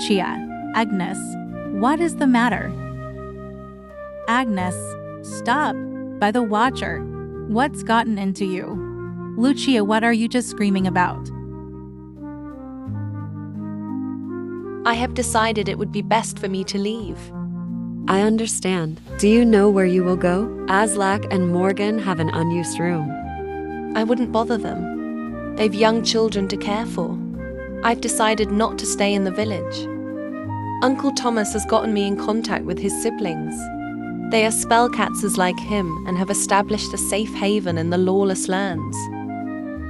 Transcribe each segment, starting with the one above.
Lucia, Agnes, what is the matter? Agnes, stop! By the Watcher. What's gotten into you? Lucia, what are you just screaming about? I have decided it would be best for me to leave. I understand. Do you know where you will go? Aslak and Morgan have an unused room. I wouldn't bother them. They've young children to care for. I've decided not to stay in the village. Uncle Thomas has gotten me in contact with his siblings. They are spellcatzers like him and have established a safe haven in the lawless lands.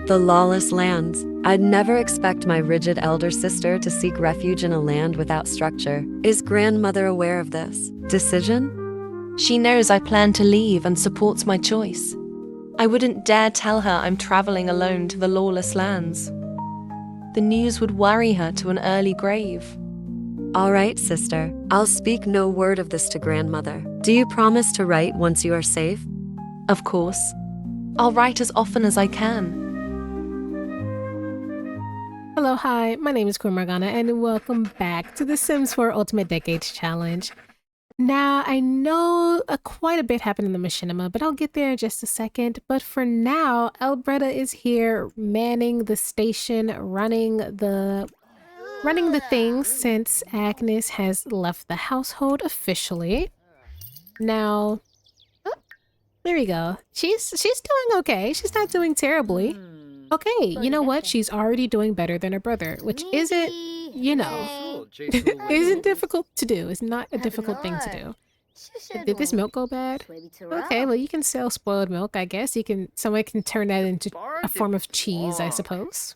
The lawless lands. I'd never expect my rigid elder sister to seek refuge in a land without structure. Is grandmother aware of this decision? She knows I plan to leave and supports my choice. I wouldn't dare tell her I'm traveling alone to the lawless lands. The news would worry her to an early grave. All right, sister. I'll speak no word of this to grandmother. Do you promise to write once you are safe? Of course. I'll write as often as I can. Hello, hi, my name is MomoMorgana and welcome back to the Sims 4 Ultimate Decades Challenge. Now, I know quite a bit happened in the machinima, but I'll get there in just a second. But for now, Albreda is here manning the station, running the things since Agnes has left the household officially. Now, oh, there we go. She's doing okay. She's not doing terribly. Okay, you know what? She's already doing better than her brother, which isn't, you know, isn't difficult to do. It's not a difficult thing to do. Did this milk go bad? Okay, well, you can sell spoiled milk, I guess. Someone can turn that into a form of cheese, I suppose.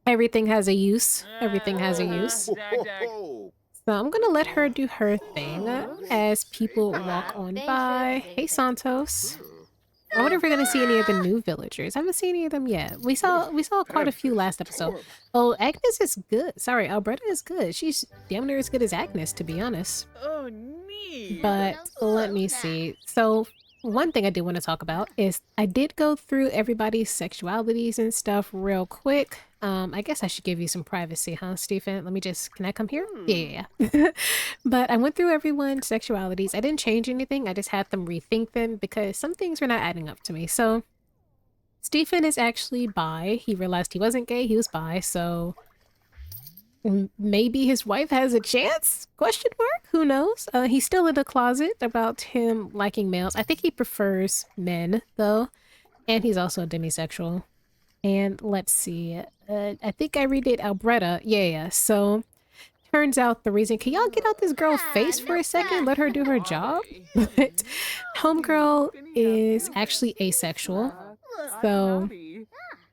Everything has a use. Everything has a use. So I'm gonna let her do her thing as people walk on by. Hey, Santos. I wonder if we're gonna see any of the new villagers. I haven't seen any of them yet. We saw quite a few last episode. Oh, Agnes is good. Sorry, Albreda is good. She's damn near as good as Agnes, to be honest. Oh, neat. But let me see. So one thing I do want to talk about is I did go through everybody's sexualities and stuff real quick. I guess I should give you some privacy, huh, Stephen? Can I come here? Yeah. But I went through everyone's sexualities. I didn't change anything. I just had them rethink them because some things were not adding up to me. So Stephen is actually bi. He realized he wasn't gay. He was bi. So maybe his wife has a chance? Question mark? Who knows? He's still in the closet about him liking males. I think he prefers men, though. And he's also demisexual. And let's see. I think I redid Albreda. Yeah. So turns out the reason. Can y'all get out this girl's face for a second? Let her do her job. But homegirl is actually asexual. So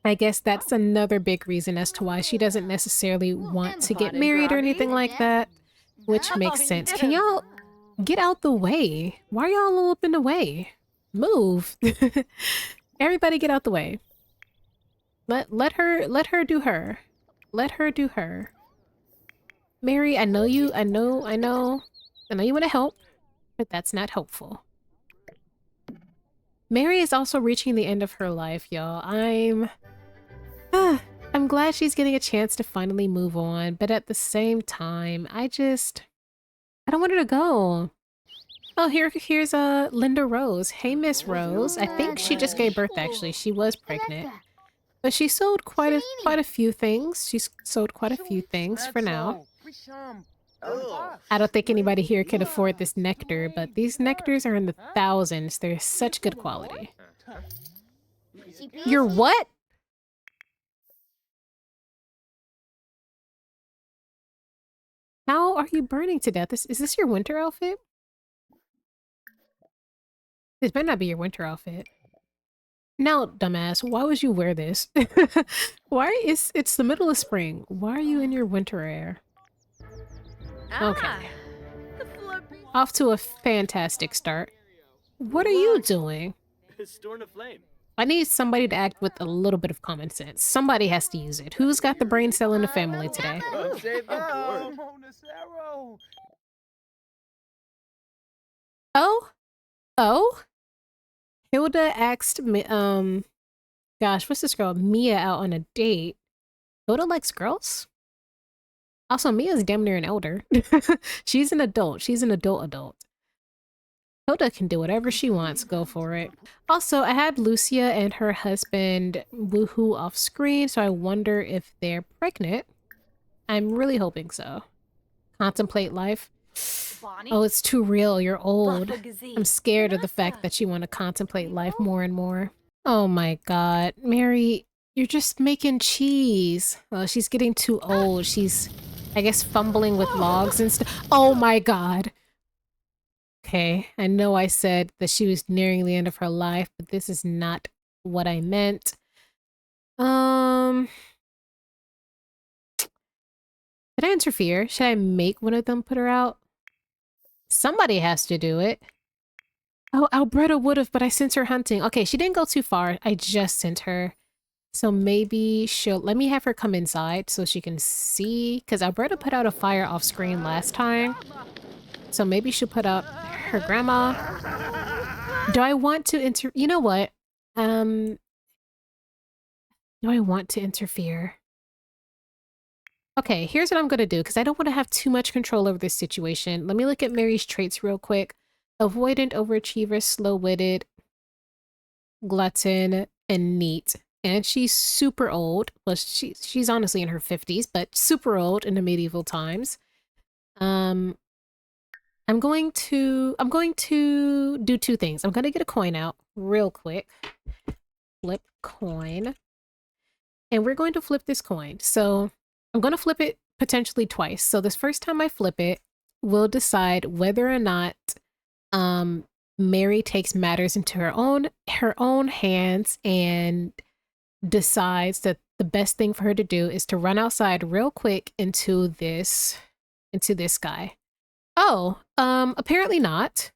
I guess that's another big reason as to why she doesn't necessarily want to get married or anything like that, which makes sense. Can y'all get out the way? Why are y'all all up in the way? Move. Everybody get out the way. Let her do her. Let her do her. Mary, I know you want to help, but that's not helpful. Mary is also reaching the end of her life, y'all. I'm glad she's getting a chance to finally move on, but at the same time, I don't want her to go. Oh, here's Linda Rose. Hey, Miss Rose. I think she just gave birth, actually. She was pregnant. But she sold quite a few things. She's sold quite a few things for now. I don't think anybody here can afford this nectar, but these nectars are in the thousands. They're such good quality. You're what? How are you burning to death? Is this your winter outfit? This better not be your winter outfit. Now, dumbass, why would you wear this? It's the middle of spring. Why are you in your winter wear? Okay. Off to a fantastic start. What are you doing? I need somebody to act with a little bit of common sense. Somebody has to use it. Who's got the brain cell in the family today? Oh? Hilda asked me, gosh, what's this girl? Mia out on a date. Hilda likes girls? Also, Mia's damn near an elder. She's an adult. She's an adult. Hilda can do whatever she wants. Go for it. Also, I had Lucia and her husband woohoo off screen, so I wonder if they're pregnant. I'm really hoping so. Contemplate life. Oh, it's too real. You're old. I'm scared of the fact that you want to contemplate life more and more. Oh my god. Mary, you're just making cheese. Oh, she's getting too old. She's, I guess, fumbling with logs and stuff. Oh my god. Okay, I know I said that she was nearing the end of her life, but this is not what I meant. Should I interfere? Should I make one of them put her out? Somebody has to do it. Oh, Albreda would have, but I sent her hunting. Okay, she didn't go too far. I just sent her. So maybe she'll... Let me have her come inside so she can see. Because Albreda put out a fire off screen last time. So maybe she'll put out her grandma. Do I want to You know what? Do I want to interfere? Okay, here's what I'm going to do, because I don't want to have too much control over this situation. Let me look at Mary's traits real quick. Avoidant, overachiever, slow-witted, glutton, and neat. And she's super old. Well, she's honestly in her 50s, but super old in the medieval times. I'm going to do two things. I'm going to get a coin out real quick. Flip coin. And we're going to flip this coin. So I'm going to flip it potentially twice. So this first time I flip it, we'll decide whether or not Mary takes matters into her own hands and decides that the best thing for her to do is to run outside real quick into this guy. Oh, apparently not.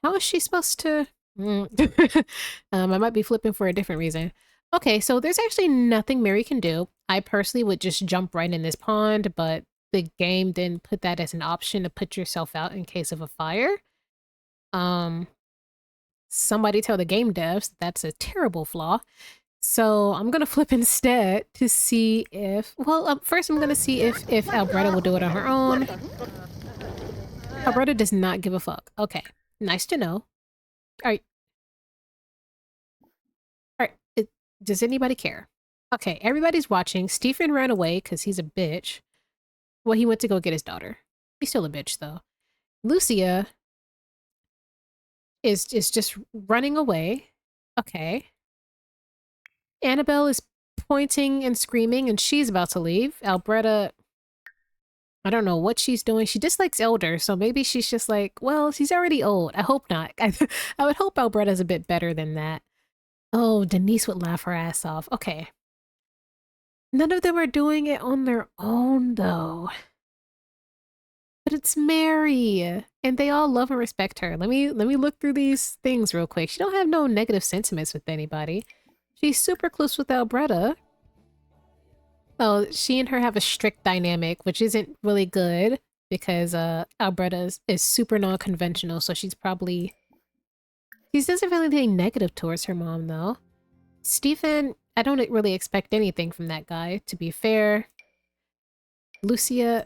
How is she supposed to? I might be flipping for a different reason. Okay, so there's actually nothing Mary can do. I personally would just jump right in this pond, but the game didn't put that as an option to put yourself out in case of a fire. Somebody tell the game devs that's a terrible flaw. So I'm gonna flip instead to see if, well, first I'm gonna see if Albreda will do it on her own. Albreda does not give a fuck. Okay, nice to know. All right. Does anybody care? Okay, everybody's watching. Stephen ran away because he's a bitch. Well, he went to go get his daughter. He's still a bitch, though. Lucia is just running away. Okay. Annabelle is pointing and screaming, and she's about to leave. Albreda, I don't know what she's doing. She dislikes elders, so maybe she's just like, well, she's already old. I hope not. I would hope Albreda's a bit better than that. Oh, Denise would laugh her ass off. Okay. None of them are doing it on their own, though. But it's Mary, and they all love and respect her. Let me look through these things real quick. She don't have no negative sentiments with anybody. She's super close with Albreda. Oh, she and her have a strict dynamic, which isn't really good because Albreda is super non-conventional, so she doesn't feel anything negative towards her mom, though. Stephen, I don't really expect anything from that guy, to be fair. Lucia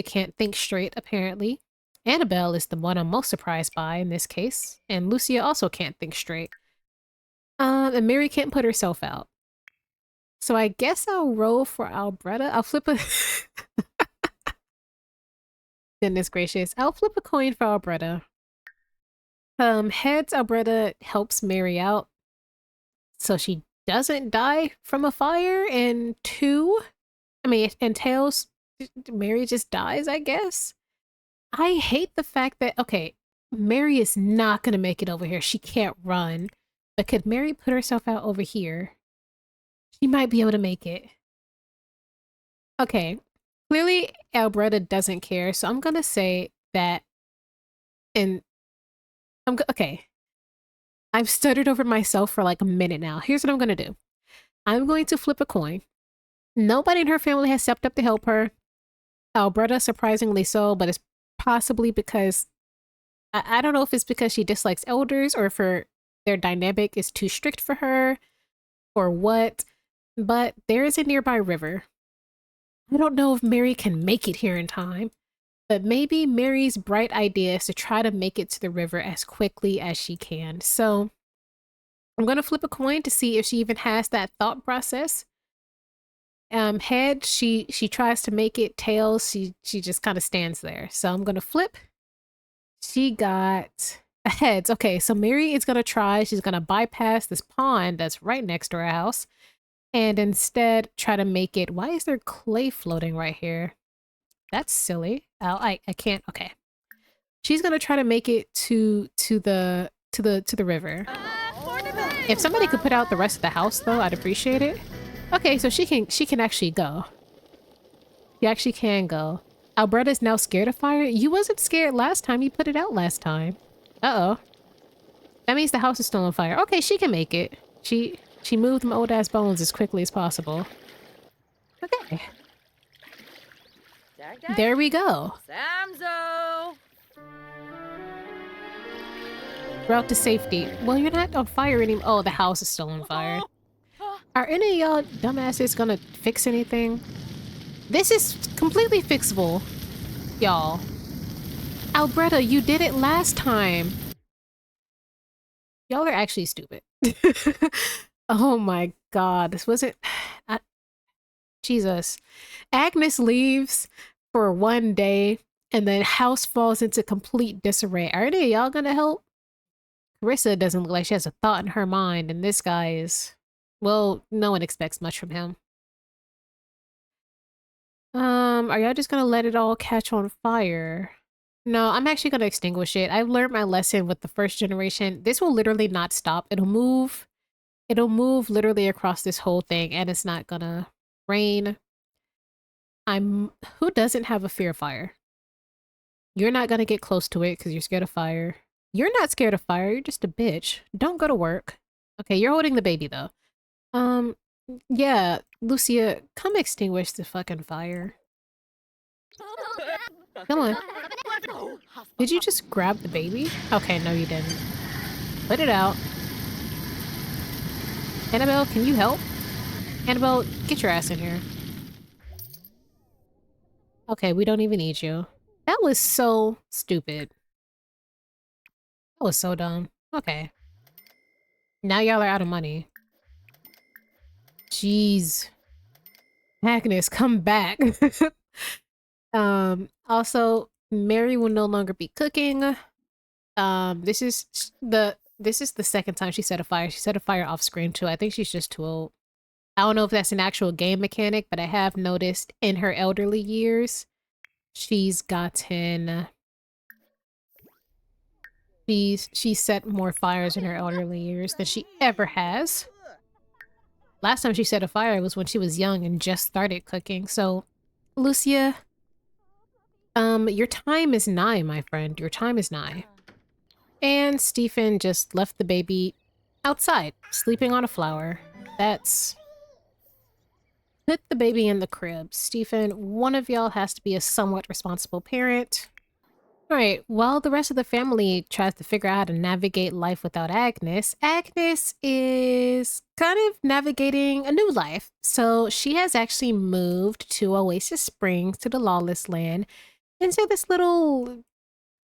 can't think straight, apparently. Annabelle is the one I'm most surprised by in this case, and Lucia also can't think straight. And Mary can't put herself out. So I guess I'll roll for Albreda. I'll flip a... Goodness gracious. I'll flip a coin for Albreda. Heads, Albreda helps Mary out so she doesn't die from a fire, and tails, Mary just dies, I guess. I hate the fact that, okay, Mary is not gonna make it over here. She can't run. But could Mary put herself out over here? She might be able to make it. Okay. Clearly, Albreda doesn't care, so I'm gonna say that, and okay. I've stuttered over myself for like a minute now. Here's what I'm gonna do. I'm going to flip a coin. Nobody in her family has stepped up to help her. Albreda, surprisingly so, but it's possibly because, I don't know if it's because she dislikes elders or if their dynamic is too strict for her or what, but there is a nearby river. I don't know if Mary can make it here in time, but maybe Mary's bright idea is to try to make it to the river as quickly as she can. So I'm going to flip a coin to see if she even has that thought process. Head, she tries to make it. Tails, she just kind of stands there. So I'm going to flip. She got a heads. Okay, so Mary is going to try. She's going to bypass this pond that's right next to her house and instead try to make it. Why is there clay floating right here? That's silly. I can't. Okay. She's going to try to make it to the river. If somebody could put out the rest of the house though, I'd appreciate it. Okay, so she can actually go. She actually can go. Albreda is now scared of fire. You wasn't scared last time. You put it out last time. Uh-oh. That means the house is still on fire. Okay, she can make it. She moved them old ass bones as quickly as possible. Okay. There we go. Samzo! Route to safety. Well, you're not on fire anymore. Oh, the house is still on fire. Are any of y'all dumbasses gonna fix anything? This is completely fixable, y'all. Albreda, you did it last time. Y'all are actually stupid. Oh my god, this wasn't... Jesus. Agnes leaves for one day, and then house falls into complete disarray. Are any of y'all gonna help? Carissa doesn't look like she has a thought in her mind, and this guy is... Well, no one expects much from him. Are y'all just gonna let it all catch on fire? No, I'm actually gonna extinguish it. I've learned my lesson with the first generation. This will literally not stop. It'll move literally across this whole thing, and it's not gonna rain. Who doesn't have a fear of fire? You're not gonna get close to it because you're scared of fire. You're not scared of fire, you're just a bitch. Don't go to work. Okay, you're holding the baby though. Yeah, Lucia, come extinguish the fucking fire. Come on. Did you just grab the baby? Okay, no you didn't. Put it out. Annabelle, can you help? Annabelle, get your ass in here. Okay, we don't even need you. That was so stupid. That was so dumb. Okay. Now y'all are out of money. Jeez. Agnes, come back. Also, Mary will no longer be cooking. This is the second time she set a fire. She set a fire off screen too. I think she's just too old. I don't know if that's an actual game mechanic, but I have noticed in her elderly years, she's gotten... She set more fires in her elderly years than she ever has. Last time she set a fire was when she was young and just started cooking. So, Lucia, your time is nigh, my friend. Your time is nigh. And Stephen just left the baby outside, sleeping on a flower. That's... Put the baby in the crib. Stephen, one of y'all has to be a somewhat responsible parent. Alright, while the rest of the family tries to figure out how to navigate life without Agnes, Agnes is kind of navigating a new life. So she has actually moved to Oasis Springs, to the lawless land, into this little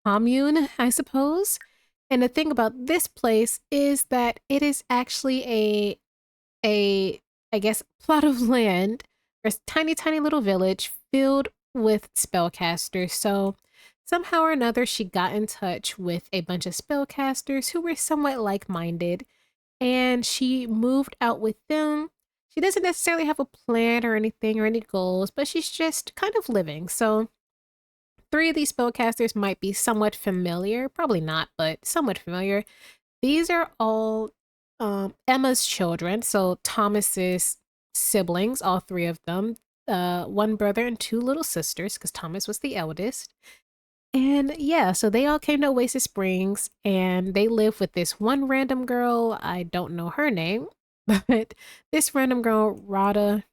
commune, I suppose. And the thing about this place is that it is actually I guess, plot of land, or a tiny, tiny little village filled with spellcasters. So somehow or another, she got in touch with a bunch of spellcasters who were somewhat like-minded, and she moved out with them. She doesn't necessarily have a plan or anything or any goals, but she's just kind of living. So 3 of these spellcasters might be somewhat familiar. Probably not, but somewhat familiar. These are all Emma's children, so Thomas's siblings, all 3 of them. 1 brother and 2 little sisters, because Thomas was the eldest. And yeah, so they all came to Oasis Springs, and they live with this one random girl. I don't know her name, but this random girl, Rada,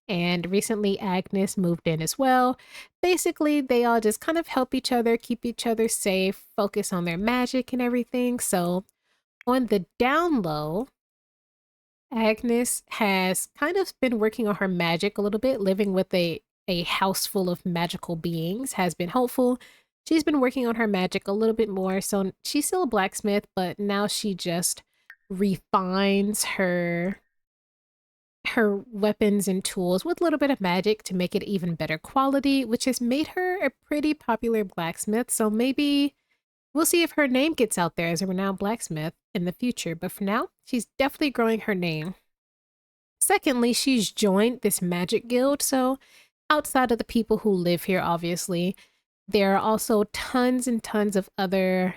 and recently Agnes moved in as well. Basically, they all just kind of help each other, keep each other safe, focus on their magic and everything. So on the down low, Agnes has kind of been working on her magic a little bit, living with a a house full of magical beings has been helpful. She's been working on her magic a little bit more. So she's still a blacksmith, but now she just refines her weapons and tools with a little bit of magic to make it even better quality, which has made her a pretty popular blacksmith. So maybe we'll see if her name gets out there as a renowned blacksmith in the future. But for now, she's definitely growing her name. Secondly, she's joined this magic guild. So outside of the people who live here, obviously, there are also tons and tons of other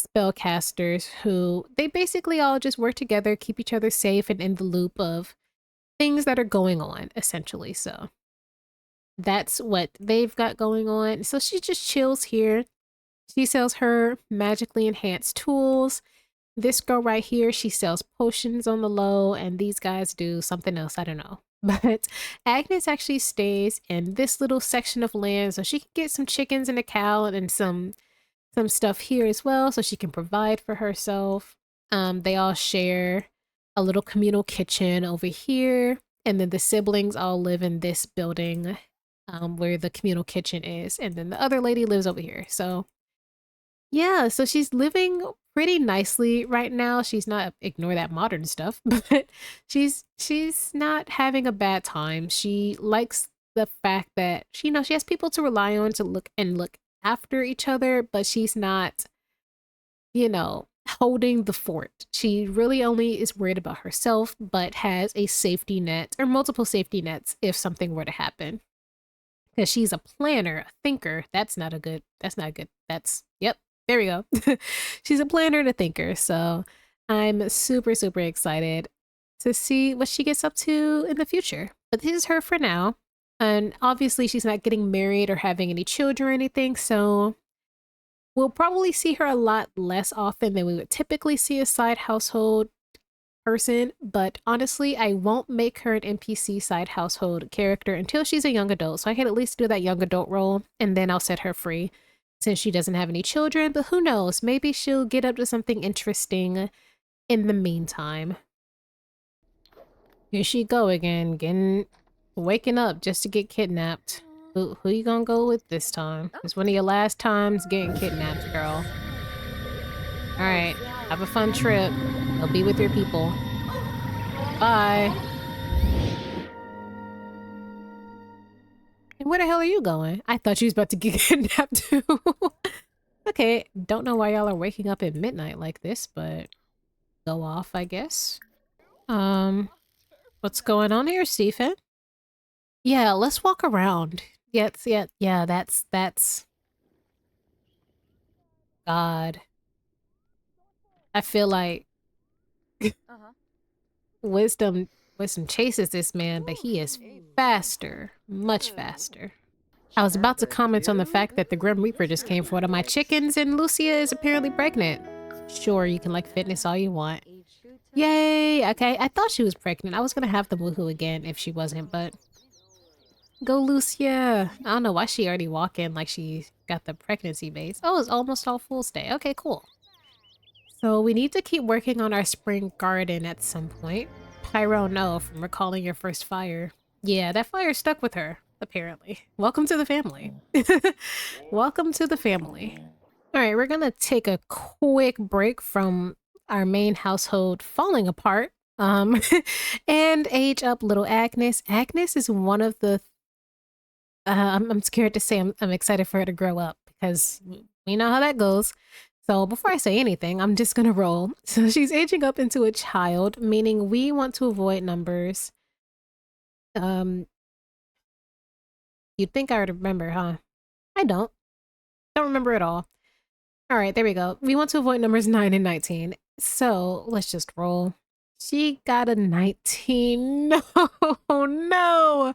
spellcasters who they basically all just work together, keep each other safe and in the loop of things that are going on, essentially. So that's what they've got going on. So she just chills here. She sells her magically enhanced tools. This girl right here, she sells potions on the low, and these guys do something else. I don't know. But Agnes actually stays in this little section of land so she can get some chickens and a cow and some stuff here as well so she can provide for herself. They all share a little communal kitchen over here, and then the siblings all live in this building where the communal kitchen is, and then the other lady lives over here. So yeah, so she's living pretty nicely right now. She's not, ignore that modern stuff, but she's not having a bad time. She likes the fact that she has people to rely on to look after each other, but she's not, holding the fort. She really only is worried about herself, but has a safety net or multiple safety nets if something were to happen. Because she's a planner, a thinker. Yep, there we go. She's a planner and a thinker. So I'm super, super excited to see what she gets up to in the future. But this is her for now. And obviously she's not getting married or having any children or anything. So we'll probably see her a lot less often than we would typically see a side household person. But honestly, I won't make her an NPC side household character until she's a young adult. So I can at least do that young adult role, and then I'll set her free since she doesn't have any children. But who knows? Maybe she'll get up to something interesting in the meantime. Here she go again, waking up just to get kidnapped. Who you gonna go with this time? It's one of your last times getting kidnapped, girl. Alright, have a fun trip. I'll be with your people. Bye. And where the hell are you going? I thought you was about to get kidnapped too. Okay, don't know why y'all are waking up at midnight like this, but go off, I guess. What's going on here, Stephen? Yeah, let's walk around. Yeah, that's God. I feel like wisdom chases this man, but he is faster, much faster. I was about to comment on the fact that the Grim Reaper just came for one of my chickens, and Lucia is apparently pregnant. Sure, you can like fitness all you want. Yay! Okay, I thought she was pregnant. I was gonna have the woohoo again if she wasn't, but go Lucia. I don't know why she already walking like she got the pregnancy base. Oh, it's almost all full stay. Okay, cool. So we need to keep working on our spring garden at some point. Pyro, no, from recalling your first fire. Yeah, that fire stuck with her, apparently. Welcome to the family. Welcome to the family. All right, we're gonna take a quick break from our main household falling apart. And age up little Agnes. Agnes is one of the I'm scared to say I'm excited for her to grow up because we know how that goes. So before I say anything, I'm just gonna roll. So she's aging up into a child, meaning we want to avoid numbers. You'd think I would remember, huh? I don't remember at all. All right, there we go. We want to avoid numbers 9 and 19. So let's just roll. She got a 19. No.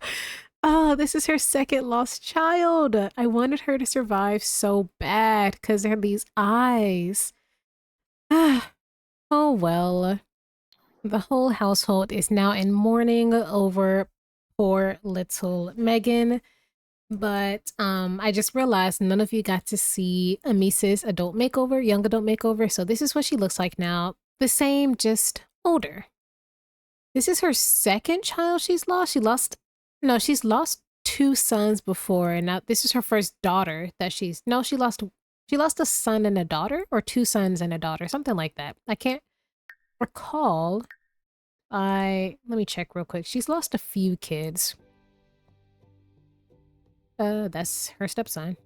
Oh, this is her second lost child. I wanted her to survive so bad because there are these eyes. Oh well. The whole household is now in mourning over poor little Megan. But I just realized none of you got to see Amisa's adult makeover, young adult makeover. So this is what she looks like now. The same, just older. This is her second child she's lost. She's lost 2 sons before, and now this is her first daughter that she's no, she lost a son and a daughter, or 2 sons and a daughter, something like that. I can't recall. Let me check real quick. She's lost a few kids. That's her stepson.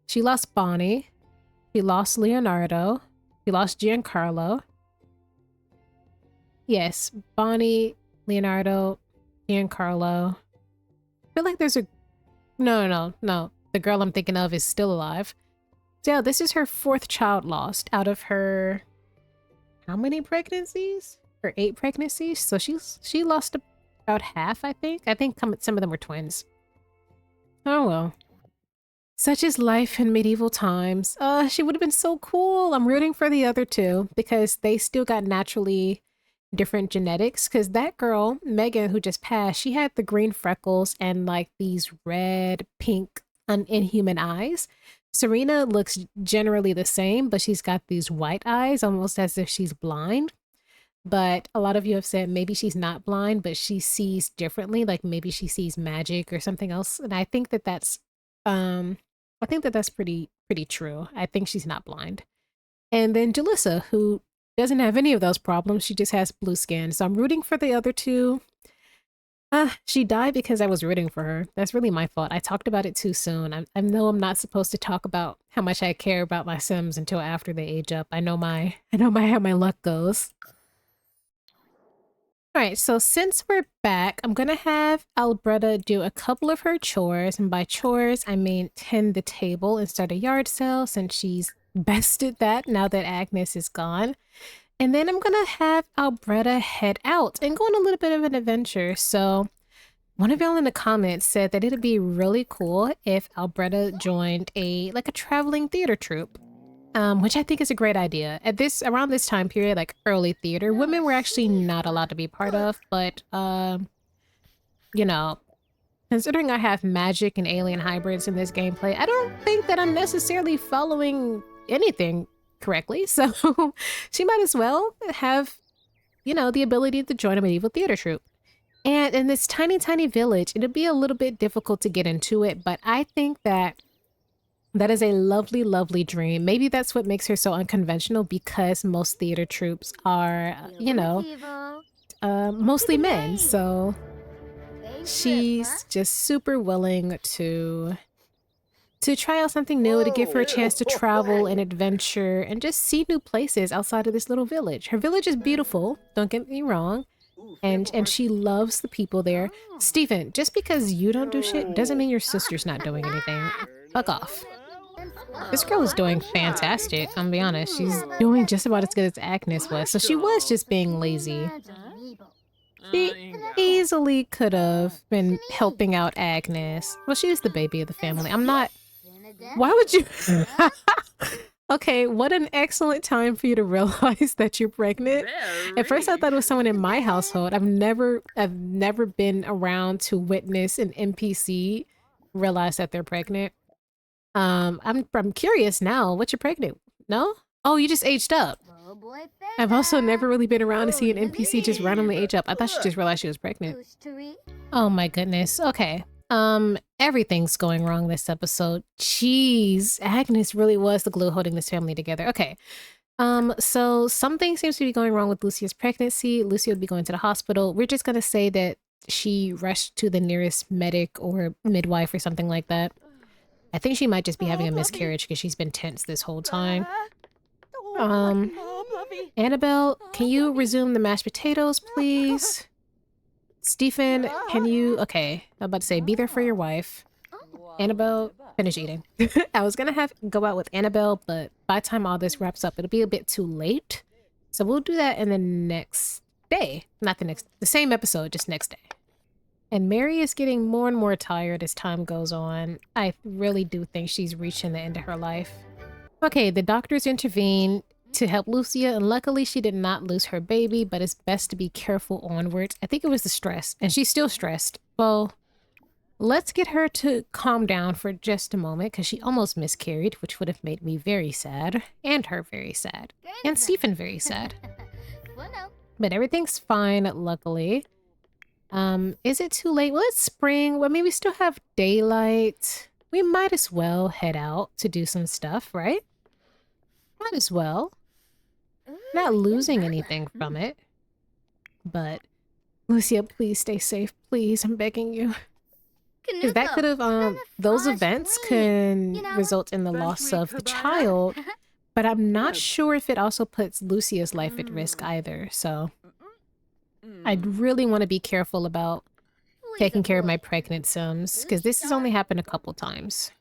She lost Bonnie. She lost Leonardo. She lost Giancarlo. Yes, Bonnie, Leonardo, Giancarlo. I feel like there's a... No. The girl I'm thinking of is still alive. So yeah, this is her 4th child lost out of her... How many pregnancies? Or 8 pregnancies? So she lost about half, I think. I think some of them were twins. Oh well. Such is life in medieval times. She would have been so cool. I'm rooting for the other 2 because they still got naturally different genetics. Because that girl, Megan, who just passed, she had the green freckles and like these red, pink, inhuman eyes. Serena looks generally the same, but she's got these white eyes, almost as if she's blind. But a lot of you have said maybe she's not blind, but she sees differently. Like maybe she sees magic or something else. And I think that that's pretty true. I think she's not blind. And then Jalissa, who doesn't have any of those problems. She just has blue skin. So I'm rooting for the other 2. She died because I was rooting for her. That's really my fault. I talked about it too soon. I know I'm not supposed to talk about how much I care about my Sims until after they age up. I know how my luck goes. Alright, so since we're back, I'm gonna have Albreda do a couple of her chores, and by chores, I mean tend the table and start a yard sale since she's bested that now that Agnes is gone. And then I'm gonna have Albreda head out and go on a little bit of an adventure. So one of y'all in the comments said that it'd be really cool if Albreda joined a traveling theater troupe. Which I think is a great idea. Around this time period, like early theater, women were actually not allowed to be part of, but you know, considering I have magic and alien hybrids in this gameplay, I don't think that I'm necessarily following anything correctly. So she might as well have, the ability to join a medieval theater troupe. And in this tiny, tiny village, it'll be a little bit difficult to get into it, but I think that is a lovely, lovely dream. Maybe that's what makes her so unconventional, because most theater troupes are, mostly men. So she's just super willing to try out something new, to give her a chance to travel and adventure and just see new places outside of this little village. Her village is beautiful, don't get me wrong. And she loves the people there. Stephen, just because you don't do shit doesn't mean your sister's not doing anything. Fuck off. This girl is doing fantastic, I'm gonna be honest. She's doing just about as good as Agnes was, so she was just being lazy. She easily could have been helping out Agnes. Well, she's the baby of the family. Why would you... Okay, what an excellent time for you to realize that you're pregnant. At first I thought it was someone in my household. I've never been around to witness an NPC realize that they're pregnant. I'm curious now. What, you're pregnant? No? Oh, you just aged up. I've also never really been around to see an NPC just randomly age up. I thought she just realized she was pregnant. Oh my goodness. Okay. Everything's going wrong this episode. Jeez, Agnes really was the glue holding this family together. Okay. So something seems to be going wrong with Lucia's pregnancy. Lucia would be going to the hospital. We're just gonna say that she rushed to the nearest medic or midwife or something like that. I think she might just be having a miscarriage because she's been tense this whole time. Annabelle, can you resume the mashed potatoes, please? Stephen, can you... Okay, I'm about to say, be there for your wife. Annabelle, finish eating. I was gonna go out with Annabelle, but by the time all this wraps up, it'll be a bit too late. So we'll do that in the next day. Not the same episode, just next day. And Mary is getting more and more tired as time goes on. I really do think she's reaching the end of her life. Okay, the doctors intervene to help Lucia, and luckily she did not lose her baby, but it's best to be careful onwards. I think it was the stress, and she's still stressed. Well, let's get her to calm down for just a moment, because she almost miscarried, which would have made me very sad, and her very sad, and Stephen very sad. But everything's fine, luckily. Is it too late? Well, it's spring. Well, maybe we still have daylight. We might as well head out to do some stuff, right? Might as well. Not losing anything from it. But, Lucia, please stay safe. Please, I'm begging you. Because that could have, those events can result in the loss of the child. But I'm not sure if it also puts Lucia's life at risk either, so I'd really want to be careful about taking care of my pregnant Sims, because this has only happened a couple times.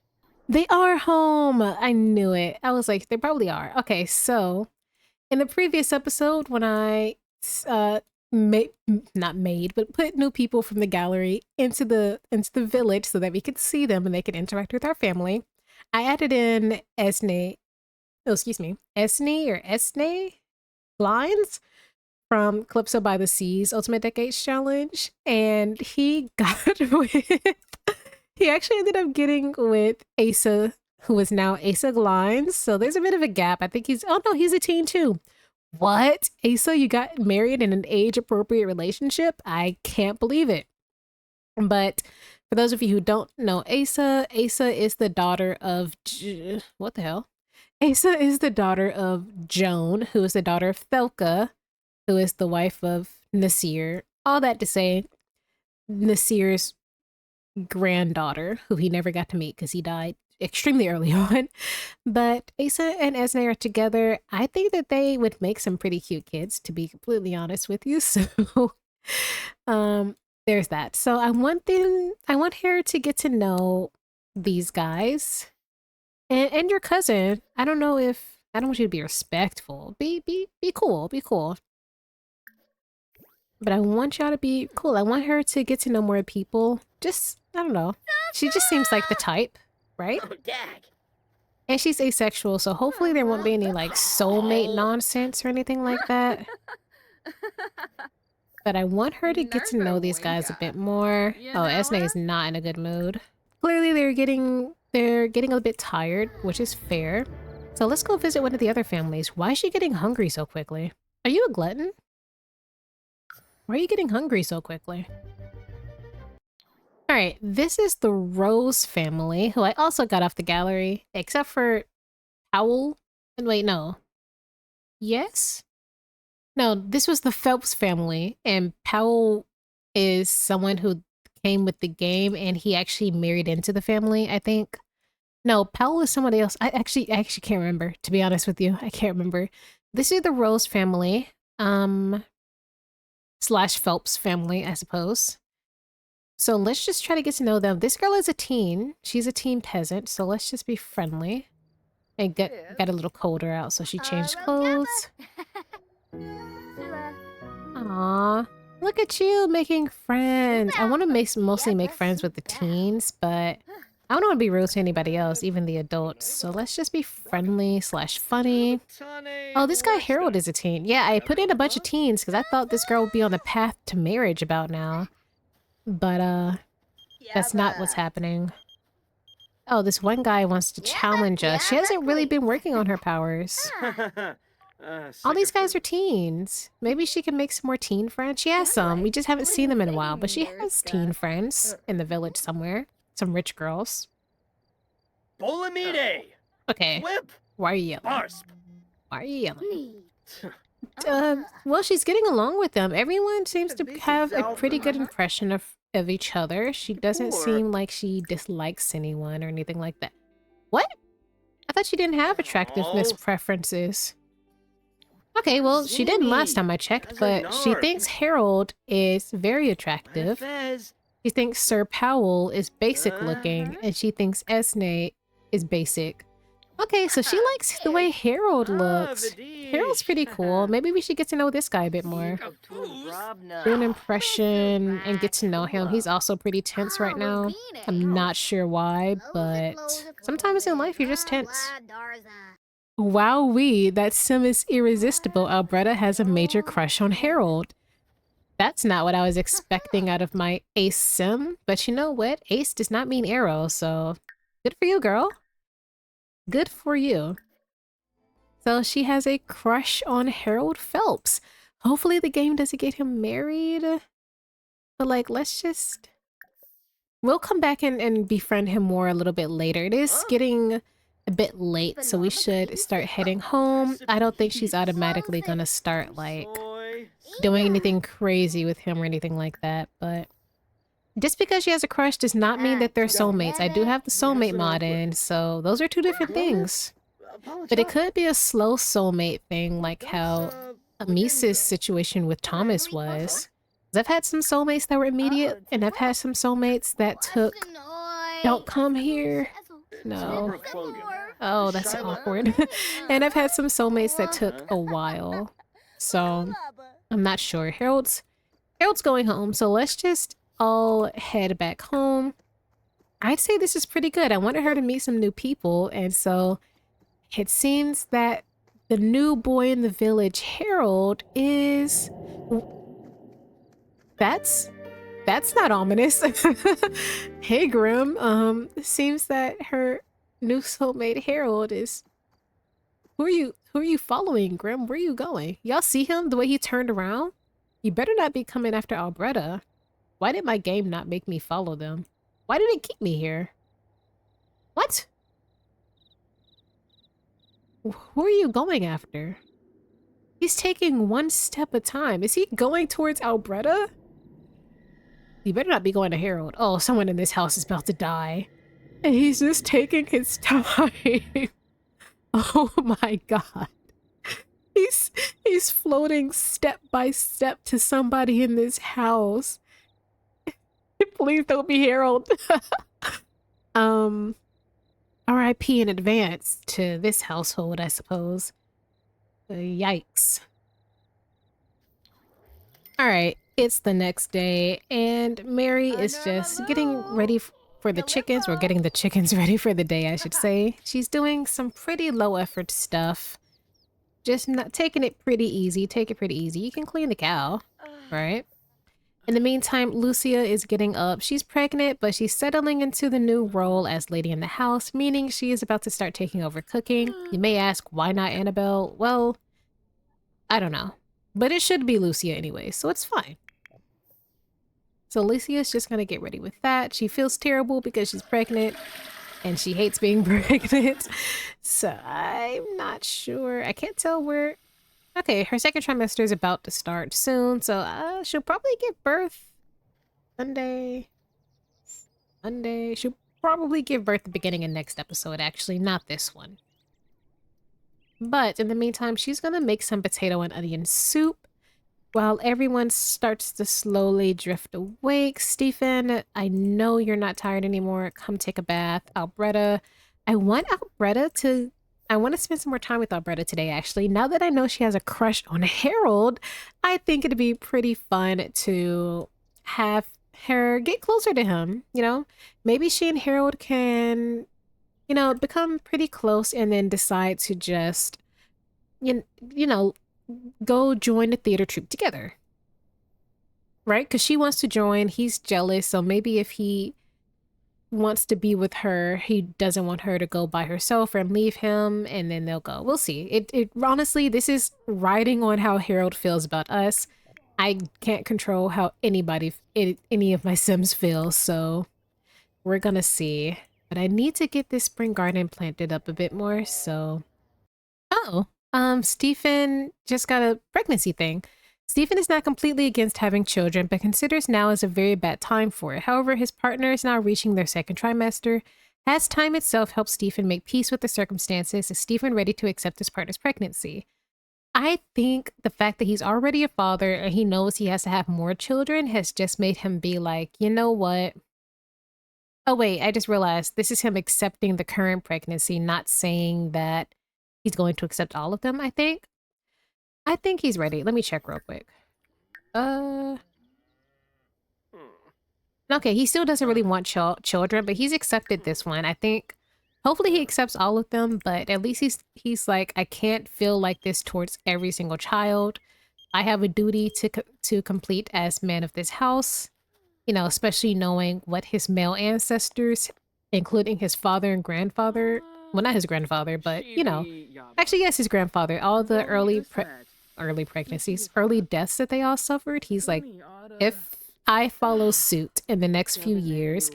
They are home! I knew it. I was like, they probably are. Okay, so in the previous episode, when I put new people from the gallery into the village so that we could see them and they could interact with our family, I added in Esne lines from Calypso by the Seas Ultimate Decades Challenge, and he actually ended up getting with Asa, who is now Asa Glines. So there's a bit of a gap. I think he's a teen too. What? Asa, you got married in an age-appropriate relationship? I can't believe it. But for those of you who don't know Asa is the daughter of what the hell? Asa is the daughter of Joan, who is the daughter of Thelka, who is the wife of Nasir. All that to say, Nasir's granddaughter, who he never got to meet because he died extremely early on. But Asa and Esne are together. I think that they would make some pretty cute kids, to be completely honest with you. So there's that. So I want her to get to know these guys. And your cousin. I don't want you to be respectful. Be cool. Be cool. But I want y'all to be cool. I want her to get to know more people. Just, I don't know. She just seems like the type, right? And she's asexual, so hopefully there won't be any like soulmate nonsense or anything like that. But I want her to get to know these guys a bit more. Oh, Esne is not in a good mood. Clearly they're getting a bit tired, which is fair. So let's go visit one of the other families. Why is she getting hungry so quickly? Are you a glutton? Why are you getting hungry so quickly? Alright, this is the Rose family, who I also got off the gallery, except for Powell. And wait, no. Yes? No, this was the Phelps family, and Powell is someone who came with the game, and he actually married into the family, I think. No, Powell is somebody else. I actually can't remember, to be honest with you. I can't remember. This is the Rose family, slash Phelps family, I suppose. So let's just try to get to know them. This girl is a teen. She's a teen peasant, so let's just be friendly. And got a little colder out, so she changed clothes. Aww. Look at you making friends. I want to mostly make friends with the teens, but I don't want to be rude to anybody else, even the adults. So let's just be friendly slash funny. Oh, this guy Harold is a teen. Yeah, I put in a bunch of teens because I thought this girl would be on the path to marriage about now. But, that's not what's happening. Oh, this one guy wants to challenge us. She hasn't really been working on her powers. All these guys are teens. Maybe she can make some more teen friends. She has some. We just haven't seen them in a while, but she has teen friends in the village somewhere. Some rich girls. Okay. Why are you yelling? Why are you yelling? Well, she's getting along with them. Everyone seems to have a pretty good impression of each other. She doesn't seem like she dislikes anyone or anything like that. What? I thought she didn't have attractiveness preferences. Okay, well, she didn't last time I checked, but she thinks Harold is very attractive. She thinks Sir Powell is basic looking, and she thinks Esne is basic. Okay, so she likes the way Harold looks. Harold's pretty cool. Maybe we should get to know this guy a bit more. Do an impression and get to know him. He's also pretty tense right now. I'm not sure why, but sometimes in life you're just tense. Wowee, that sim is irresistible. Albreda has a major crush on Harold. That's not what I was expecting out of my ace sim, but you know what? Ace does not mean arrow, so good for you, girl. Good for you. So she has a crush on Harold Phelps. Hopefully the game doesn't get him married. But like, we'll come back and befriend him more a little bit later. It is getting a bit late, so we should start heading home. I don't think she's automatically gonna start like doing anything crazy with him or anything like that, but just because she has a crush does not mean that they're soulmates. I do have the soulmate mod in, so those are two different things. But it could be a slow soulmate thing, like how Amisa's situation with Thomas was. 'Cause I've had some soulmates that were immediate, and I've had some soulmates that took... Don't come here. No. Oh, that's awkward. And I've had some soulmates that took a while. So, I'm not sure. Harold's going home, so let's just all head back home. I'd say this is pretty good. I wanted her to meet some new people, and so it seems that the new boy in the village, Harold, is... That's not ominous. Hey, Grim. It seems that her new soulmate, Harold, is... Who are you following, Grim? Where are you going? Y'all see him? The way he turned around? You better not be coming after Albreda. Why did my game not make me follow them? Why did it keep me here? What? Who are you going after? He's taking one step at a time. Is he going towards Albreda? You better not be going to Harold. Oh, someone in this house is about to die. And he's just taking his time. Oh my god. He's floating step by step to somebody in this house. Please don't be Harold. R.I.P. in advance to this household, I suppose. Yikes. Alright, it's the next day, and Mary is just getting ready for the chickens, or getting the chickens ready for the day, I should say. She's doing some pretty low effort stuff. Just not taking it pretty easy. Take it pretty easy. You can clean the cow, right? In the meantime, Lucia is getting up. She's pregnant, but she's settling into the new role as lady in the house, meaning she is about to start taking over cooking. You may ask, why not Annabelle? Well, I don't know. But it should be Lucia anyway, so it's fine. So Lucia's just gonna get ready with that. She feels terrible because she's pregnant, and she hates being pregnant. So I'm not sure. I can't tell where... Okay, her second trimester is about to start soon, so she'll probably give birth Monday. She'll probably give birth at the beginning of next episode, actually, not this one. But in the meantime, she's gonna make some potato and onion soup while everyone starts to slowly drift awake. Stephen, I know you're not tired anymore. Come take a bath. Albreda, I want to spend some more time with Albreda today, actually. Now that I know she has a crush on Harold, I think it'd be pretty fun to have her get closer to him, you know? Maybe she and Harold can, you know, become pretty close and then decide to just, you know, go join the theater troupe together. Right? Because she wants to join, he's jealous, so maybe if he wants to be with her, he doesn't want her to go by herself and leave him, and then they'll go. We'll see. It honestly, this is riding on how Harold feels about us. I can't control how any of my Sims feel, so we're gonna see. But I need to get this spring garden planted up a bit more, so... Oh, Stephen just got a pregnancy thing. Stephen is not completely against having children, but considers now is a very bad time for it. However, his partner is now reaching their second trimester. As time itself helps Stephen make peace with the circumstances, is Stephen ready to accept his partner's pregnancy? I think the fact that he's already a father and he knows he has to have more children has just made him be like, you know what? Oh wait, I just realized this is him accepting the current pregnancy, not saying that he's going to accept all of them, I think. I think he's ready. Let me check real quick. Okay, he still doesn't really want children, but he's accepted this one. I think, hopefully he accepts all of them, but at least he's like, I can't feel like this towards every single child. I have a duty to complete as man of this house, you know, especially knowing what his male ancestors, including his father and grandfather, well, not his grandfather, but, you know, actually, yes, his grandfather, all the early pregnancies, early deaths that they all suffered. He's like, if I follow suit in the next few years.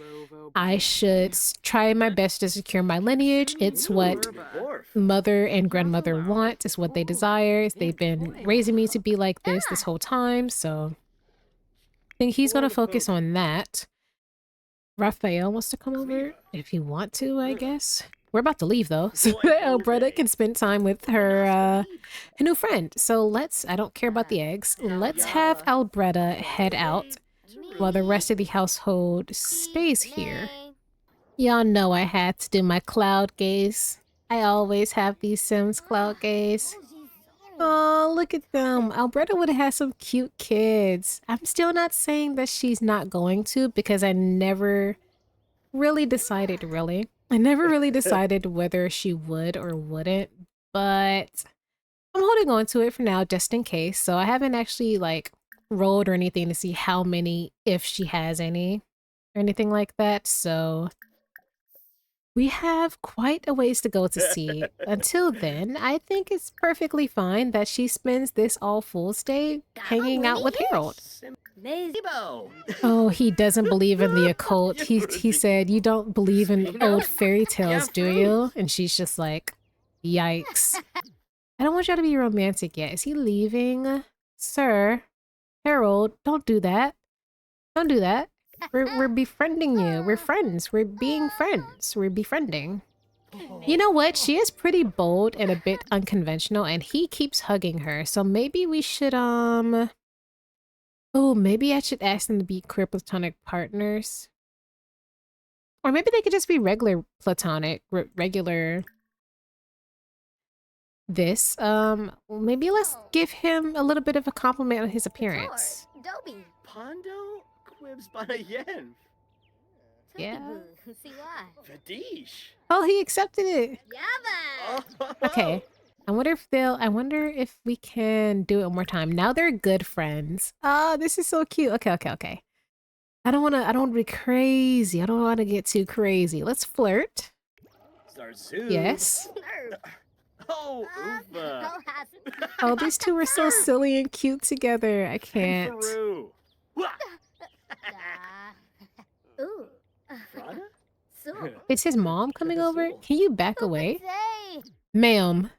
I should try my best to secure my lineage. It's what mother and grandmother want. It's what they desire. They've been raising me to be like this whole time. So I think he's going to focus on that. Raphael wants to come over if you want to, I guess. We're about to leave though, so Albreda can spend time with her new friend. So I don't care about the eggs. Let's have Albreda head out while the rest of the household stays here. Y'all know I had to do my cloud gaze. I always have these Sims cloud gaze. Oh, look at them. Albreda would have had some cute kids. I'm still not saying that she's not going to because I never really decided, I never really decided whether she would or wouldn't, but I'm holding on to it for now just in case. So I haven't actually like rolled or anything to see how many, if she has any or anything like that. So we have quite a ways to go to see. Until then, I think it's perfectly fine that she spends this All Fool's Day hanging out with Harold. Oh, he doesn't believe in the occult. He said, "You don't believe in old fairy tales, do you?" And she's just like, yikes. I don't want y'all to be romantic yet. Is he leaving? Sir, Harold, don't do that. Don't do that. We're befriending you. We're friends. We're being friends. We're befriending. You know what? She is pretty bold and a bit unconventional, and he keeps hugging her. So maybe we should, oh, maybe I should ask them to be queer platonic partners. Or maybe they could just be regular platonic, regular this. Maybe let's give him a little bit of a compliment on his appearance. Pondo quibs banayen. Yeah. Fadish. Oh, he accepted it. Okay. I wonder if we can do it one more time. Now they're good friends. Ah, this is so cute. Okay. I don't want to be crazy. I don't want to get too crazy. Let's flirt. Zarzoo. Yes. Oh, Ufa. Oh, these two are so silly and cute together. I can't. Is his mom coming over? Can you back away? Ma'am.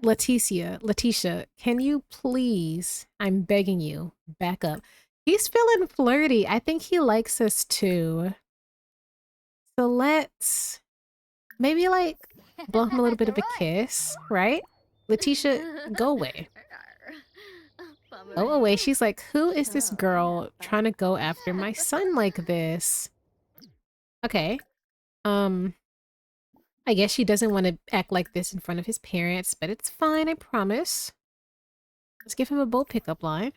Leticia, can you please, I'm begging you, back up. He's feeling flirty. I think he likes us too. So let's maybe like blow him a little bit of a kiss, right? Leticia, go away. Go away. She's like, who is this girl trying to go after my son like this? Okay. I guess she doesn't want to act like this in front of his parents, but it's fine, I promise. Let's give him a bold pickup line.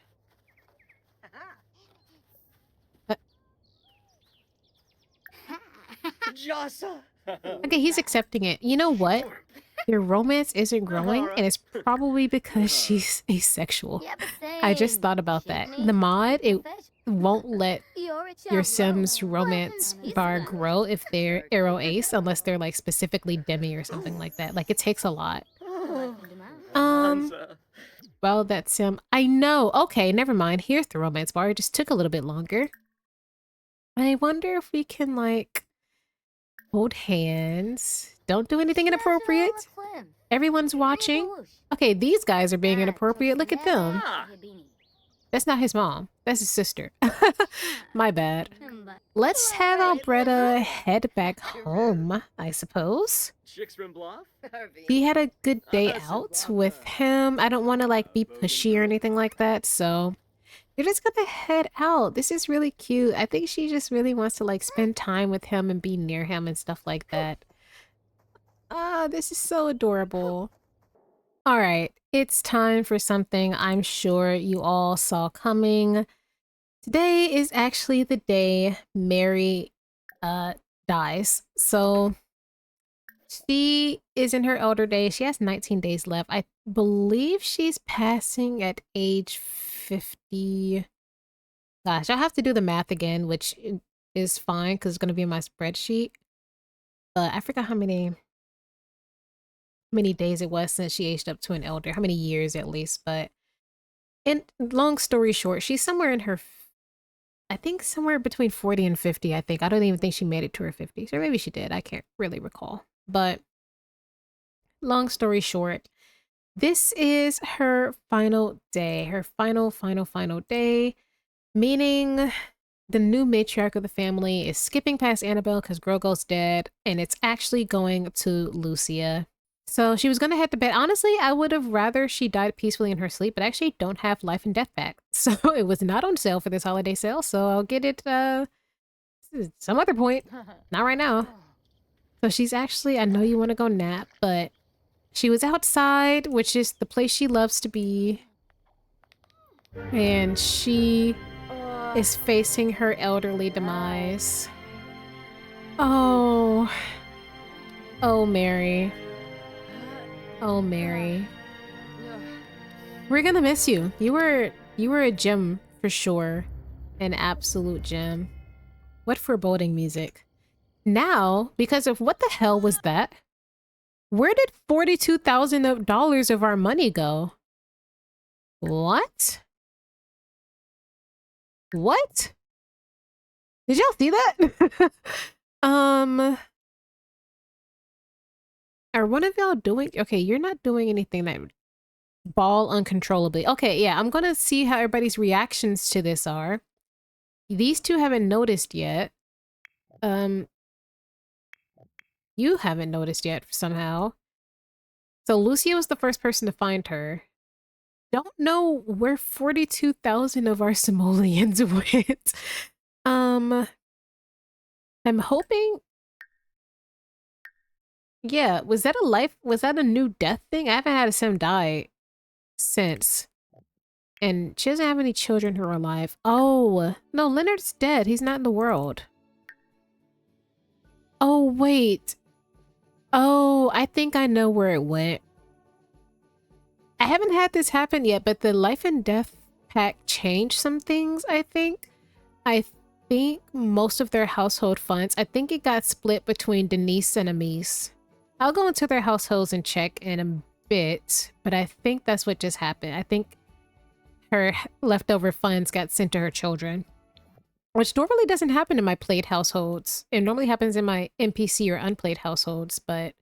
Okay, he's accepting it. You know what? Their romance isn't growing, and it's probably because she's asexual. I just thought about that. The mod, it won't let your Sims romance bar grow if they're arrow ace, unless they're like specifically demi or something like that. Like it takes a lot. Well, that Sim, I know. Okay, never mind. Here's the romance bar. It just took a little bit longer. I wonder if we can like hold hands. Don't do anything inappropriate. Everyone's watching. Okay, these guys are being inappropriate. Look at them. That's not his mom. That's his sister. My bad. Let's have Albreda head back home, I suppose. He had a good day out with him. I don't want to like be pushy or anything like that, so you're just gonna head out. This is really cute. I think she just really wants to like spend time with him and be near him and stuff like that. Ah, this is so adorable. All right, it's time for something I'm sure you all saw coming. Today is actually the day Mary dies. So she is in her elder days. She has 19 days left. I believe she's passing at age 50. Gosh, I'll have to do the math again, which is fine because it's going to be in my spreadsheet. But I forgot how many days it was since she aged up to an elder, how many years at least. But in long story short, she's somewhere in her I think somewhere between 40 and 50, I think. I don't even think she made it to her 50s. Or maybe she did. I can't really recall. But long story short, this is her final day. Her final day. Meaning the new matriarch of the family is skipping past Annabelle because Grogo's dead. And it's actually going to Lucia. So she was going to head to bed. Honestly, I would have rather she died peacefully in her sleep, but I actually don't have Life and Death pack. So it was not on sale for this holiday sale. So I'll get it some other point. Not right now. So she's actually, I know you want to go nap, but she was outside, which is the place she loves to be. And she is facing her elderly demise. Oh. Oh, Mary. Oh, Mary. We're gonna miss you. You were a gem for sure. An absolute gem. What foreboding music. Now, because of what the hell was that? Where did $42,000 of our money go? What? What? Did y'all see that? Are one of y'all doing... Okay, you're not doing anything that would ball uncontrollably. Okay, yeah, I'm gonna see how everybody's reactions to this are. These two haven't noticed yet. You haven't noticed yet somehow. So Lucia was the first person to find her. Don't know where 42,000 of our simoleons went. I'm hoping... Yeah, was that a new death thing? I haven't had a sim die since. And she doesn't have any children who are alive. Oh, no, Leonard's dead. He's not in the world. Oh, wait. Oh, I think I know where it went. I haven't had this happen yet, but the Life and Death pack changed some things, I think. I think most of their household funds, I think it got split between Denise and Amise. I'll go into their households and check in a bit, but I think that's what just happened. I think her leftover funds got sent to her children, which normally doesn't happen in my played households. It normally happens in my NPC or unplayed households, but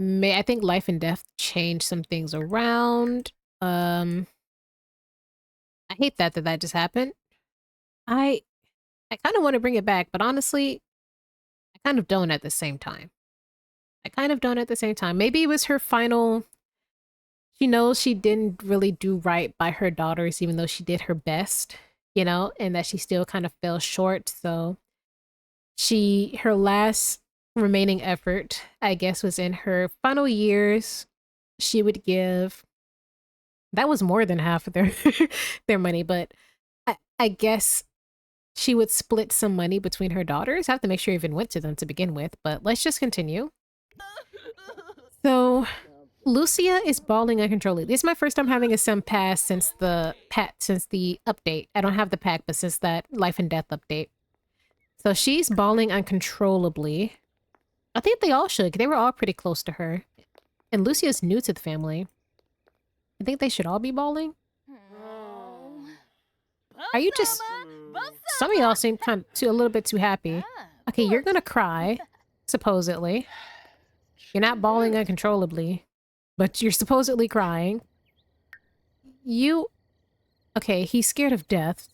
I think Life and Death changed some things around. I hate that just happened. I kind of want to bring it back, but honestly, I kind of don't at the same time. Maybe it was her final... She knows she didn't really do right by her daughters, even though she did her best, you know, and that she still kind of fell short. So her last remaining effort, I guess, was in her final years. She would give... That was more than half of their money, but I guess she would split some money between her daughters. I have to make sure it even went to them to begin with, but let's just continue. So Lucia is bawling uncontrollably. This is my first time having a sim pass since the update. I don't have the pack, but since that Life and Death update. So she's bawling uncontrollably. I think they all should. They were all pretty close to her. And Lucia's new to the family. I think they should all be bawling. Are you just... Some of y'all seem kind of a little bit too happy. Okay, you're gonna cry, supposedly. You're not bawling uncontrollably, but you're supposedly crying. Okay, he's scared of death.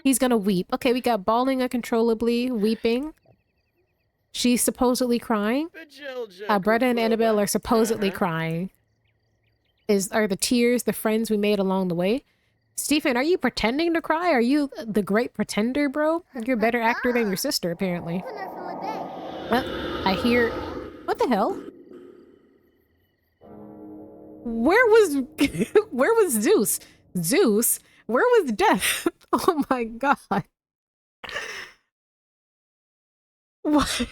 He's gonna weep. Okay, we got bawling uncontrollably, weeping. She's supposedly crying. Albreda and Annabelle are supposedly crying. Are the tears the friends we made along the way? Stephen, are you pretending to cry? Are you the great pretender, bro? You're a better actor than your sister, apparently. I hear... What the hell? Where was Zeus? Zeus? Where was Death? Oh my god. What?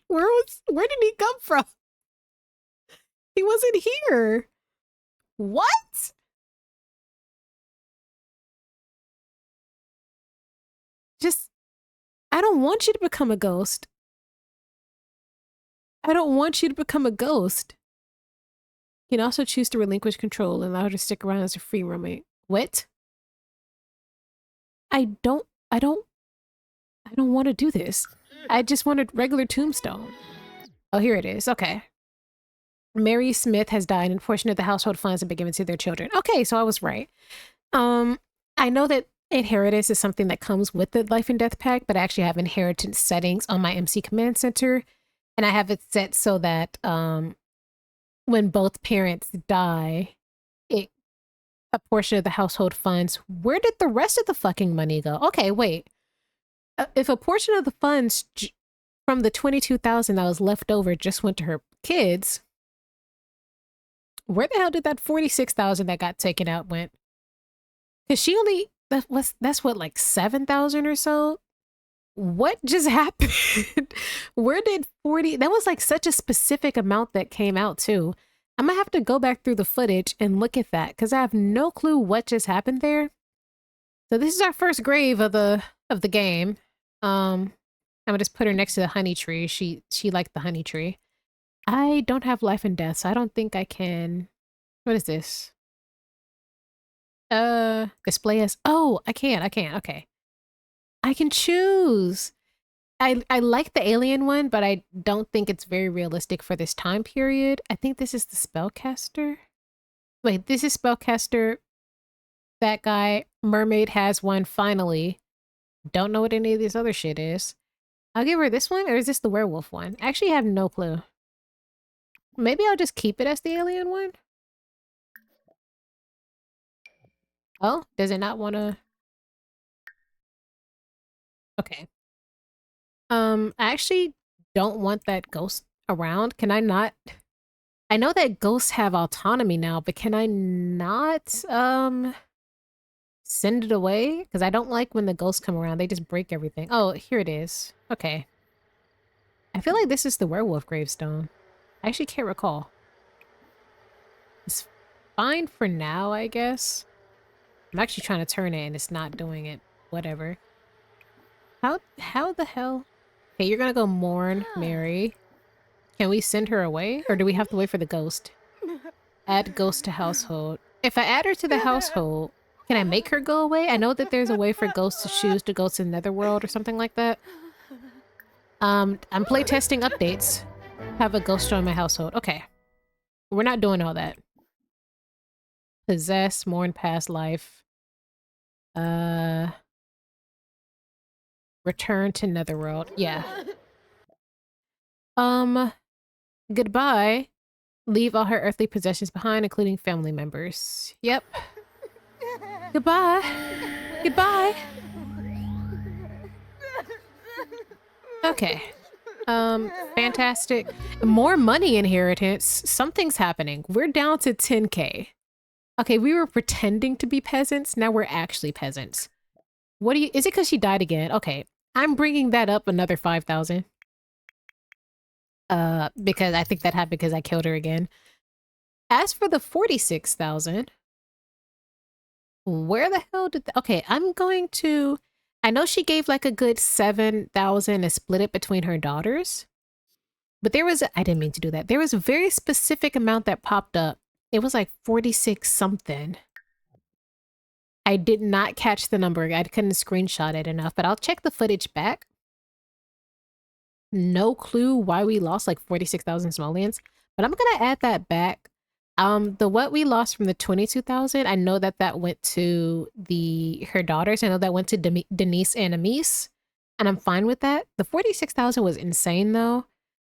Where did he come from? He wasn't here. What? I don't want you to become a ghost. I don't want you to become a ghost. You can also choose to relinquish control and allow her to stick around as a free roommate. What? I don't want to do this. I just want a regular tombstone. Oh, here it is. Okay. Mary Smith has died and a portion of the household funds have been given to their children. Okay, so I was right. I know that inheritance is something that comes with the life and death pack, but I actually have inheritance settings on my MC Command Center, and I have it set so that when both parents die, a portion of the household funds. Where did the rest of the fucking money go? Okay, wait. If a portion of the funds from the 22,000 that was left over just went to her kids, where the hell did that 46,000 that got taken out went? Because she only that's what, like 7,000 or so. What just happened? Where did 40? That was like such a specific amount that came out too. I'm gonna have to go back through the footage and look at that because I have no clue what just happened there. So this is our first grave of the game. I'm gonna just put her next to the honey tree. She liked the honey tree. I don't have life and death, so I don't think I can. What is this? Display as. Oh, I can. Okay. I can choose. I like the alien one, but I don't think it's very realistic for this time period. I think this is the spellcaster. Wait, this is spellcaster. That guy. Mermaid has one finally. Don't know what any of this other shit is. I'll give her this one, or is this the werewolf one? I actually have no clue. Maybe I'll just keep it as the alien one. Oh, does it not want to? Okay. I actually don't want that ghost around. Can I not? I know that ghosts have autonomy now, but can I not, send it away? Because I don't like when the ghosts come around. They just break everything. Oh, here it is. Okay. I feel like this is the werewolf gravestone. I actually can't recall. It's fine for now, I guess. I'm actually trying to turn it and it's not doing it. Whatever. How the hell? Okay, you're gonna go mourn Mary. Can we send her away? Or do we have to wait for the ghost? Add ghost to household. If I add her to the household, can I make her go away? I know that there's a way for ghosts to choose to go to the netherworld or something like that. I'm playtesting updates. Have a ghost join my household. Okay. We're not doing all that. Possess, mourn past life. Return to netherworld. Yeah. Goodbye. Leave all her earthly possessions behind, including family members. Yep. Goodbye. Goodbye. Okay. Fantastic. More money inheritance. Something's happening. We're down to 10K. Okay, we were pretending to be peasants. Now we're actually peasants. What do you, is it because she died again? Okay. I'm bringing that up another 5,000. Because I think that happened because I killed her again. As for the 46,000, where the hell did okay, I'm going to, I know she gave like a good 7,000 and split it between her daughters. But there was, I didn't mean to do that. There was a very specific amount that popped up. It was like 46 something. I did not catch the number. I couldn't screenshot it enough, but I'll check the footage back. No clue why we lost like 46,000 simoleons, but I'm gonna add that back. The what we lost from the 22,000, I know that that went to her daughters. I know that went to Denise and Amis, and I'm fine with that. The 46,000 was insane though.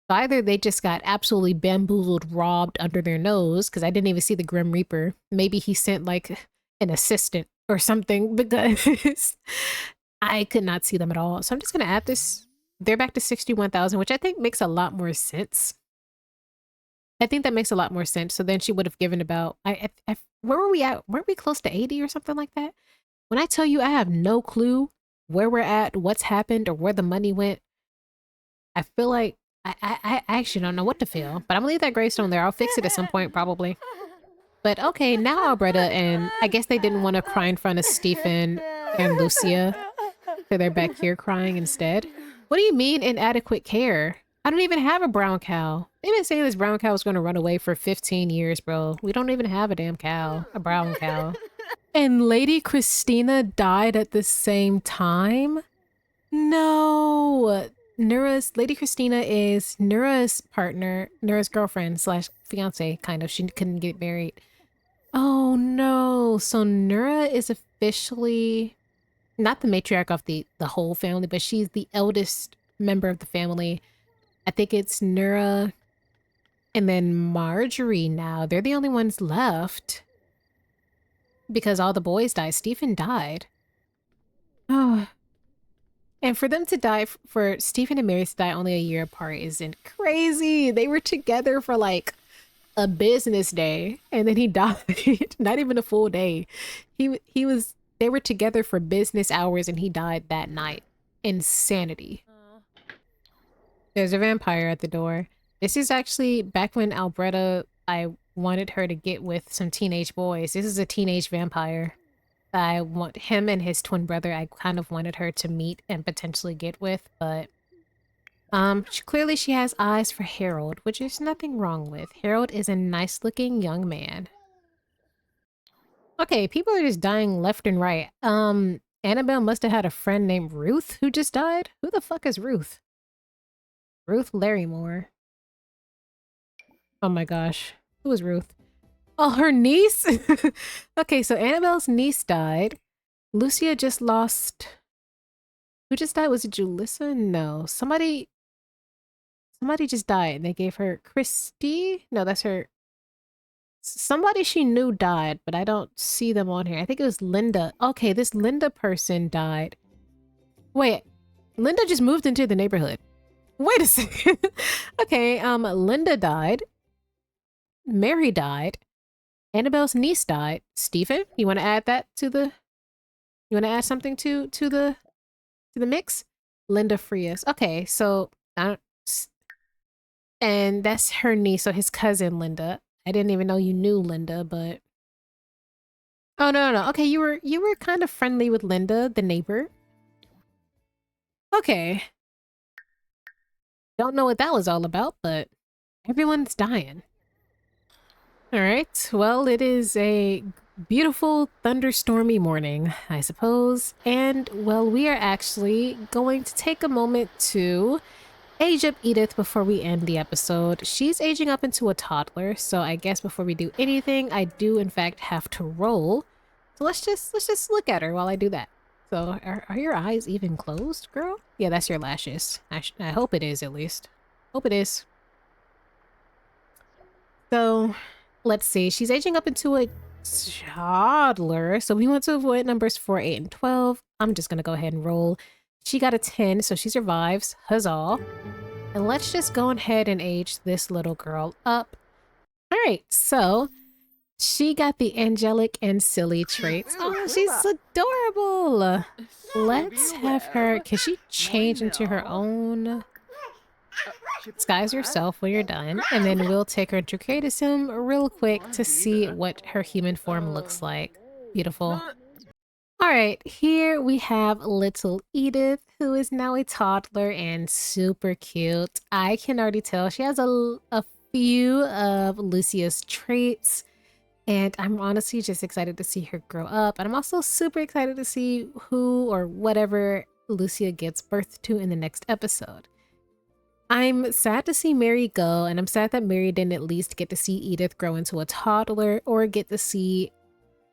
So either they just got absolutely bamboozled, robbed under their nose, because I didn't even see the Grim Reaper. Maybe he sent like an assistant or something, because I could not see them at all. So I'm just gonna add this. They're back to 61,000, which I think makes a lot more sense. I think that makes a lot more sense. So then she would have given about, where were we at? Weren't we close to 80 or something like that? When I tell you I have no clue where we're at, what's happened, or where the money went, I feel like I actually don't know what to feel. But I'm gonna leave that gravestone there. I'll fix it at some point, probably. But okay, now Albreda, and I guess they didn't want to cry in front of Stephen and Lucia, so they're back here crying instead. What do you mean inadequate care? I don't even have a brown cow. They've been saying this brown cow is going to run away for 15 years, bro. We don't even have a damn cow. A brown cow. And Lady Christina died at the same time? No. Lady Christina is Nura's partner, Nura's girlfriend slash fiance, kind of. She couldn't get married. Oh no. So Nura is officially not the matriarch of the whole family, but she's the eldest member of the family. I think it's Nura and then Marjorie now. They're the only ones left. Because all the boys died. Stephen died. Oh. And for them to die, for Stephen and Mary to die only a year apart isn't crazy. They were together for like a business day and then he died. Not even a full day. They were together for business hours and he died that night. Insanity. There's a vampire at the door. This is actually back when Albreda, I wanted her to get with some teenage boys. This is a teenage vampire. I want him and his twin brother. I kind of wanted her to meet and potentially get with, but clearly she has eyes for Harold, which there's nothing wrong with. Harold is a nice looking young man. Okay, people are just dying left and right. Annabelle must have had a friend named Ruth who just died. Who the fuck is Ruth? Ruth Larrymore. Oh my gosh. Who is Ruth? Oh, her niece? Okay, so Annabelle's niece died. Lucia just lost... Who just died? Was it Julissa? No. Somebody just died and they gave her Christy? No, that's her... Somebody she knew died, but I don't see them on here. I think it was Linda. Okay, this Linda person died. Wait, Linda just moved into the neighborhood. Wait a second. Okay, Linda died. Mary died. Annabelle's niece died. Stephen, you want to add that to the... You want to add something to the mix? Linda Frias. Okay, so... And that's her niece, so his cousin Linda. I didn't even know you knew Linda, but... Oh, no. Okay, you were kind of friendly with Linda, the neighbor. Okay. Don't know what that was all about, but everyone's dying. Alright, well, it is a beautiful thunderstormy morning, I suppose. And, well, we are actually going to take a moment to age up Edith before we end the episode. She's aging up into a toddler, so I guess before we do anything, I do in fact have to roll. So let's just look at her while I do that. So are your eyes even closed, girl? Yeah, that's your lashes. I hope it is, at least. Hope it is. So let's see. She's aging up into a toddler. So we want to avoid numbers 4, 8, and 12. I'm just gonna go ahead and roll. She got a 10, so she survives. Huzzah. And let's just go ahead and age this little girl up. All right, so she got the angelic and silly traits. Oh, she's adorable. Let's have her... Can she change into her own... Disguise herself when you're done, and then we'll take her into Create a Sim real quick to see what her human form looks like. Beautiful. Alright, here we have little Edith, who is now a toddler and super cute. I can already tell she has a few of Lucia's traits, and I'm honestly just excited to see her grow up. And I'm also super excited to see who or whatever Lucia gives birth to in the next episode. I'm sad to see Mary go, and I'm sad that Mary didn't at least get to see Edith grow into a toddler or get to see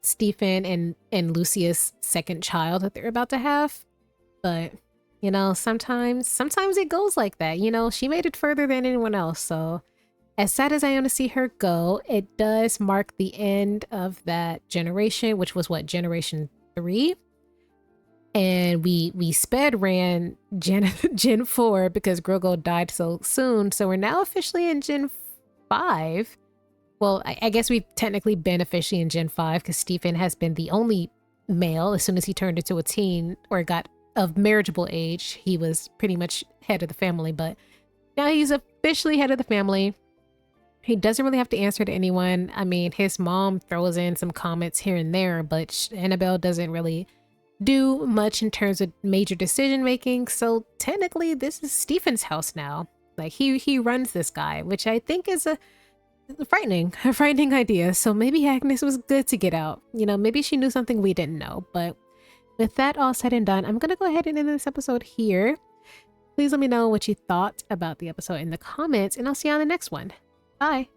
Stephen and Lucia's second child that they're about to have. But, you know, sometimes it goes like that. You know, she made it further than anyone else, so as sad as I am to see her go, it does mark the end of that generation, which was what, generation 3? And we sped ran Gen 4 because Grogo died so soon. So we're now officially in Gen 5. Well, I guess we've technically been officially in Gen 5 because Stephen has been the only male. As soon as he turned into a teen or got of marriageable age, he was pretty much head of the family. But now he's officially head of the family. He doesn't really have to answer to anyone. I mean, his mom throws in some comments here and there, but Annabelle doesn't really do much in terms of major decision making. So technically this is Stephen's house now. Like he runs this guy, which I think is frightening, a frightening idea. So maybe Agnes was good to get out. You know, maybe she knew something we didn't know. But with that all said and done, I'm going to go ahead and end this episode here. Please let me know what you thought about the episode in the comments, and I'll see you on the next one. Bye.